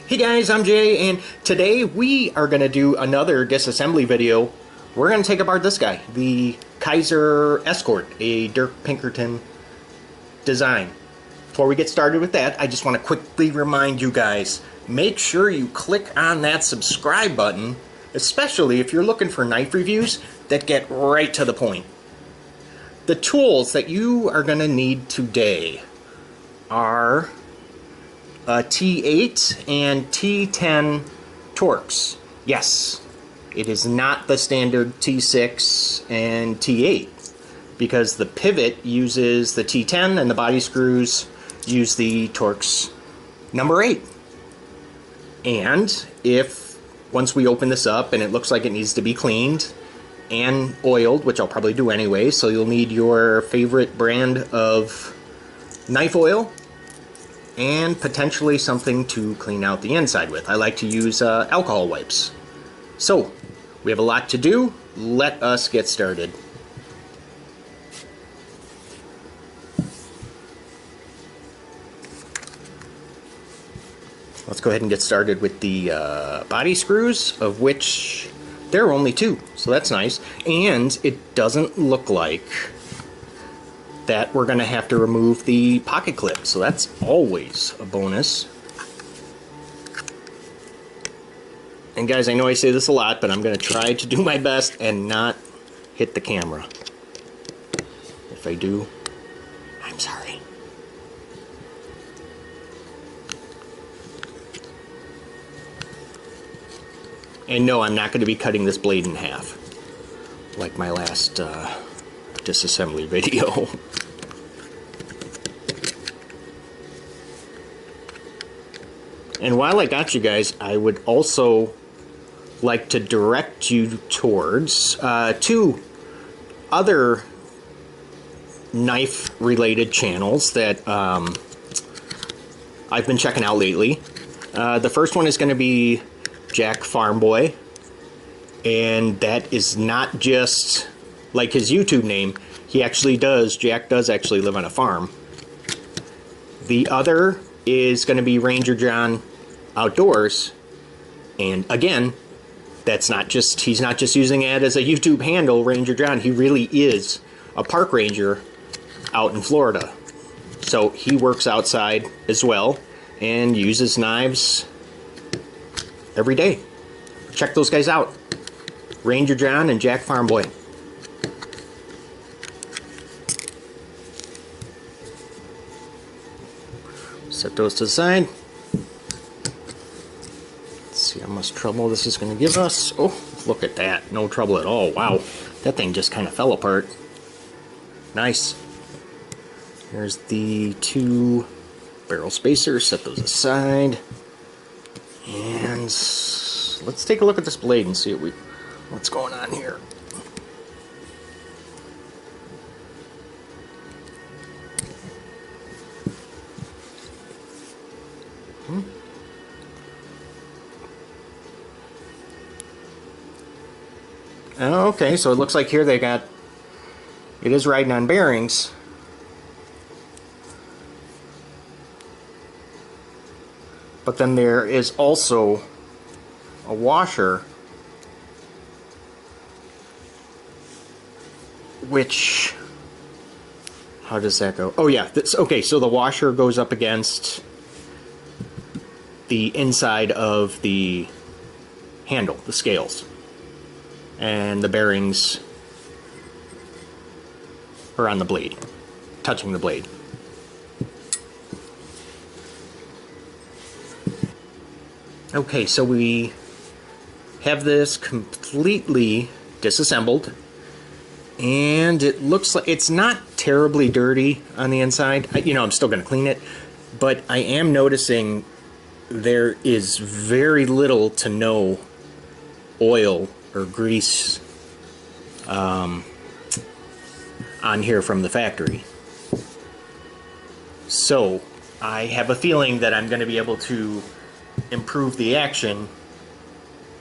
Hey guys, I'm Jay, and today we are going to do another disassembly video. We're going to take apart this guy, the Kizer Escort, a Dirk Pinkerton design. Before we get started with that, I just want to quickly remind you guys, make sure you click on that subscribe button, especially if you're looking for knife reviews that get right to the point. The tools that you are going to need today are T8 and T10 Torx. Yes, it is not the standard T6 and T8 because the pivot uses the T10 and the body screws use the Torx number 8. And if once we open this up and it looks like it needs to be cleaned and oiled, which I'll probably do anyway, so you'll need your favorite brand of knife oil and potentially something to clean out the inside with. I like to use alcohol wipes. So, we have a lot to do. Let us get started. Let's go ahead and get started with the body screws, of which there are only 2, so that's nice. And it doesn't look like that we're going to have to remove the pocket clip, so that's always a bonus. And guys, I know I say this a lot, but I'm going to try to do my best and not hit the camera. If I do, I'm sorry. And no, I'm not going to be cutting this blade in half like my last disassembly video. And while I got you guys, I would also like to direct you towards 2 other knife related channels that I've been checking out lately. The first one is going to be Jack Farmboy, and that is not just like his YouTube name. Jack does actually live on a farm. The other is going to be Ranger John Outdoors, and again, he's not just using it as a YouTube handle, Ranger John. He really is a park ranger out in Florida. So he works outside as well and uses knives every day. Check those guys out. Ranger John and Jack Farmboy. Set those to the side. Let's see how much trouble this is going to give us. Oh, look at that. No trouble at all. Wow. That thing just kind of fell apart. Nice. Here's the 2 barrel spacers. Set those aside. And let's take a look at this blade and see what's going on here. Okay, so it looks like here it is riding on bearings. But then there is also a washer, which, how does that go? Oh yeah, okay, so the washer goes up against the inside of the handle, the scales, and the bearings are on the blade, touching the blade. Okay, so we have this completely disassembled, and it looks like it's not terribly dirty on the inside. I'm still going to clean it, but I am noticing there is very little to no oil or grease on here from the factory. So I have a feeling that I'm going to be able to improve the action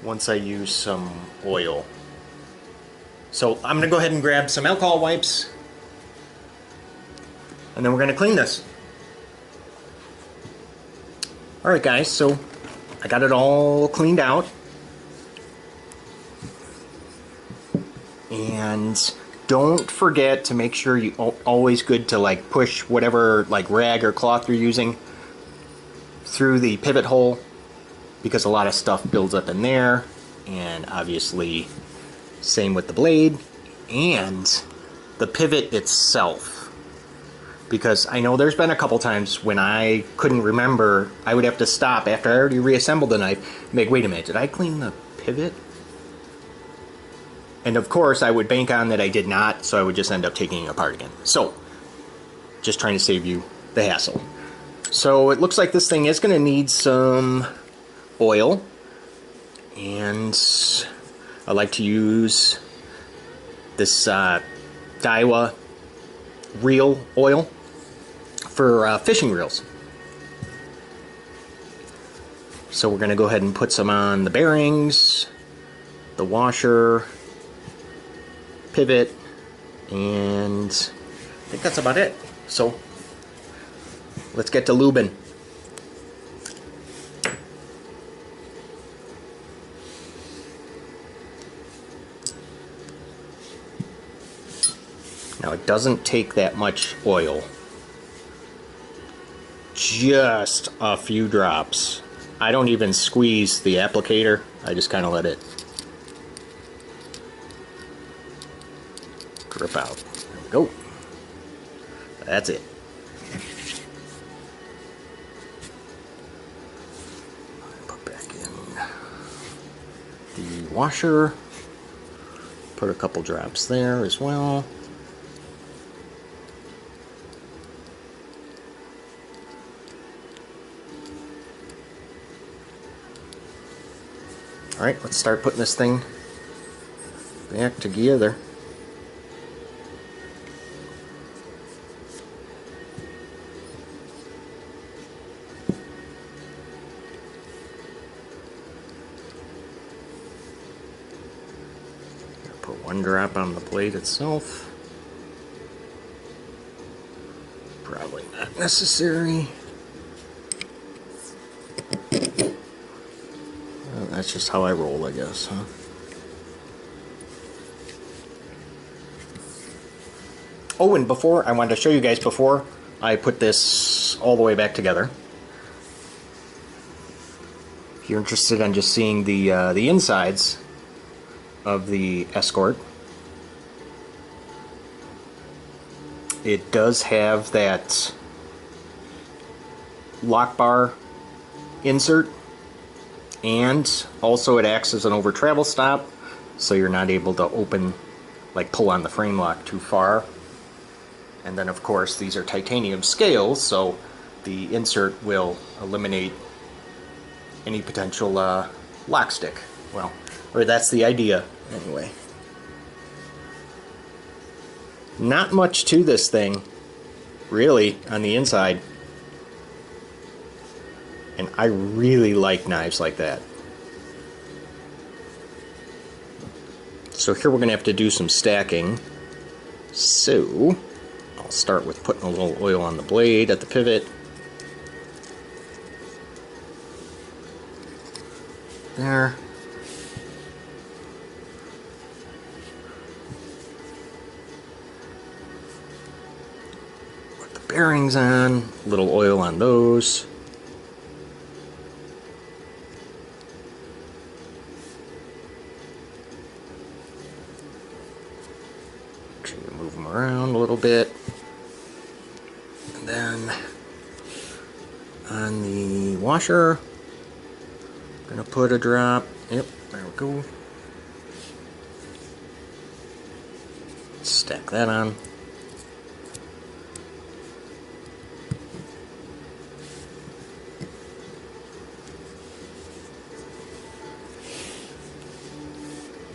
once I use some oil. So I'm going to go ahead and grab some alcohol wipes, and then we're going to clean this. Alright guys, so I got it all cleaned out. And don't forget to make sure you always good to like push whatever like rag or cloth you're using through the pivot hole, because a lot of stuff builds up in there. And obviously same with the blade and the pivot itself, because I know there's been a couple times when I couldn't remember. I would have to stop after I already reassembled the knife and make, wait a minute, did I clean the pivot? And of course, I would bank on that I did not, so I would just end up taking it apart again. So, just trying to save you the hassle. So, it looks like this thing is going to need some oil. And I like to use this Daiwa reel oil for fishing reels. So, we're going to go ahead and put some on the bearings, the washer, pivot, and I think that's about it. So let's get to lubing. Now it doesn't take that much oil, just a few drops. I don't even squeeze the applicator, I just kind of let it drip out. There we go. That's it. Put back in the washer. Put a couple drops there as well. Alright, let's start putting this thing back together. Put one drop on the blade itself. Probably not necessary. Well, that's just how I roll, I guess, huh? Oh, and before, I wanted to show you guys before I put this all the way back together. If you're interested in just seeing the insides of the Escort, it does have that lock bar insert, and also it acts as an over travel stop, so you're not able to open, like pull on the frame lock too far. And then of course these are titanium scales, so the insert will eliminate any potential lock stick. Well, or that's the idea anyway. Not much to this thing, really, on the inside. And I really like knives like that. So here we're going to have to do some stacking. So I'll start with putting a little oil on the blade at the pivot. There. Put the bearings on, a little oil on those. Move them around a little bit. And then on the washer, I'm gonna put a drop. Yep, there we go. Stack that on.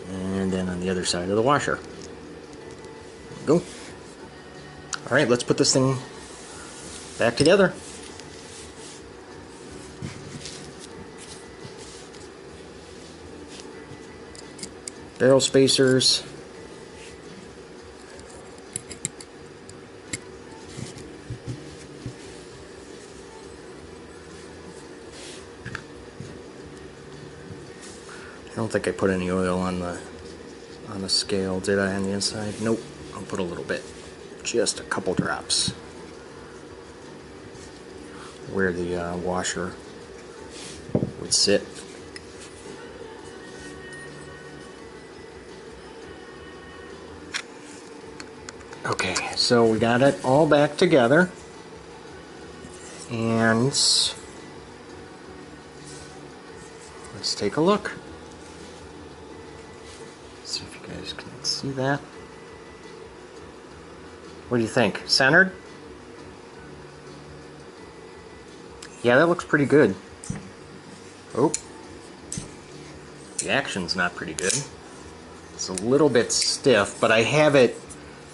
And then on the other side of the washer. Go. Alright, let's put this thing back together. Barrel spacers. don't think I put any oil on the scale, did I, on the inside? Nope. I'll put a little bit. Just a couple drops. Where the washer would sit. Okay, so we got it all back together, and let's take a look. See if you guys can see that. What do you think? Centered? Yeah, that looks pretty good. Oh, the action's not pretty good. It's a little bit stiff, but I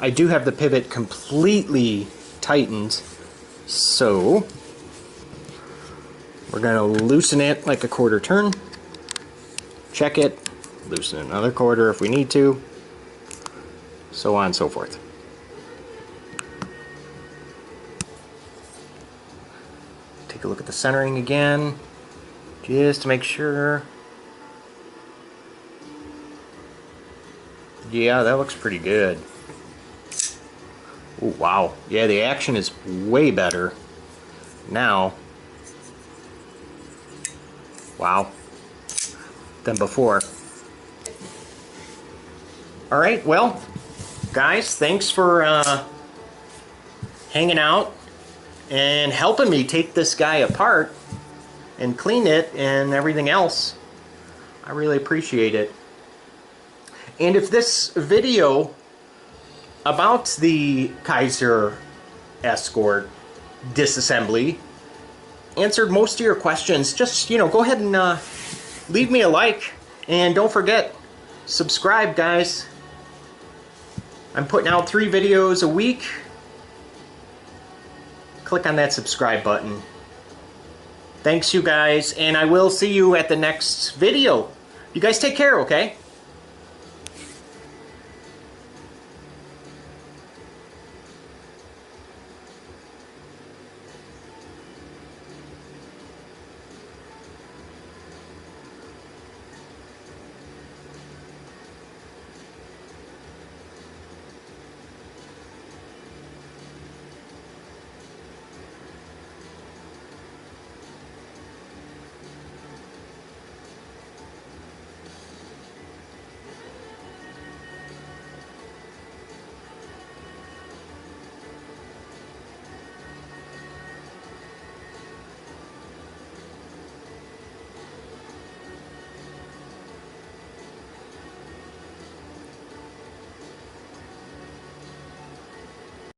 do have the pivot completely tightened, so we're going to loosen it like a quarter turn, check it, loosen it another quarter if we need to, so on and so forth. Take a look at the centering again, just to make sure. Yeah, that looks pretty good. Oh, wow. Yeah, the action is way better now. Wow. Than before. Alright, well, guys, thanks for hanging out and helping me take this guy apart and clean it and everything else. I really appreciate it. And if this video about the Kizer Escort Disassembly answered most of your questions, just, go ahead and leave me a like, and don't forget, subscribe, guys. I'm putting out 3 videos a week. Click on that subscribe button. Thanks, you guys, and I will see you at the next video. You guys take care, okay?